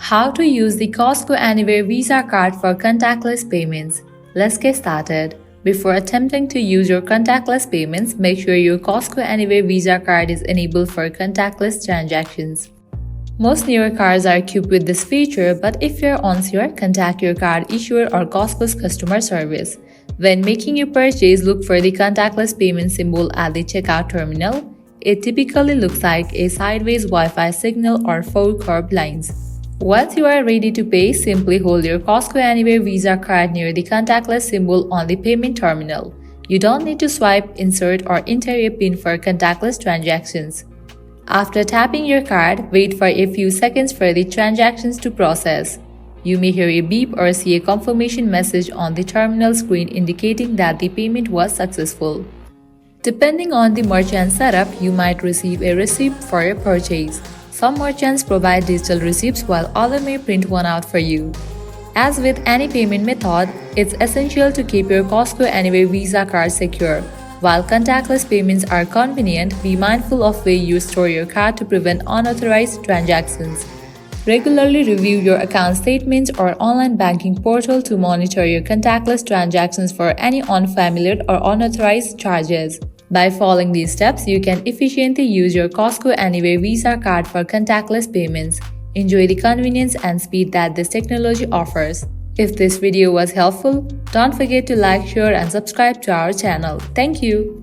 How to use the Costco Anywhere Visa Card for contactless payments. Let's get started. Before attempting to use your contactless payments, make sure your Costco Anywhere Visa Card is enabled for contactless transactions. Most newer cards are equipped with this feature, but if you're unsure, contact your card issuer or Costco's customer service. When making your purchase, look for the contactless payment symbol at the checkout terminal. It typically looks like a sideways Wi-Fi signal or 4 curved lines. Once you are ready to pay, simply hold your Costco Anywhere Visa Card near the contactless symbol on the payment terminal. You don't need to swipe, insert, or enter a PIN for contactless transactions. After tapping your card, wait for a few seconds for the transactions to process. You may hear a beep or see a confirmation message on the terminal screen indicating that the payment was successful. Depending on the merchant setup, you might receive a receipt for your purchase. Some merchants provide digital receipts while others may print one out for you. As with any payment method, it's essential to keep your Costco Anywhere Visa Card secure. While contactless payments are convenient, be mindful of where you store your card to prevent unauthorized transactions. Regularly review your account statements or online banking portal to monitor your contactless transactions for any unfamiliar or unauthorized charges. By following these steps, you can efficiently use your Costco Anywhere Visa Card for contactless payments. Enjoy the convenience and speed that this technology offers. If this video was helpful, don't forget to like, share, and subscribe to our channel. Thank you.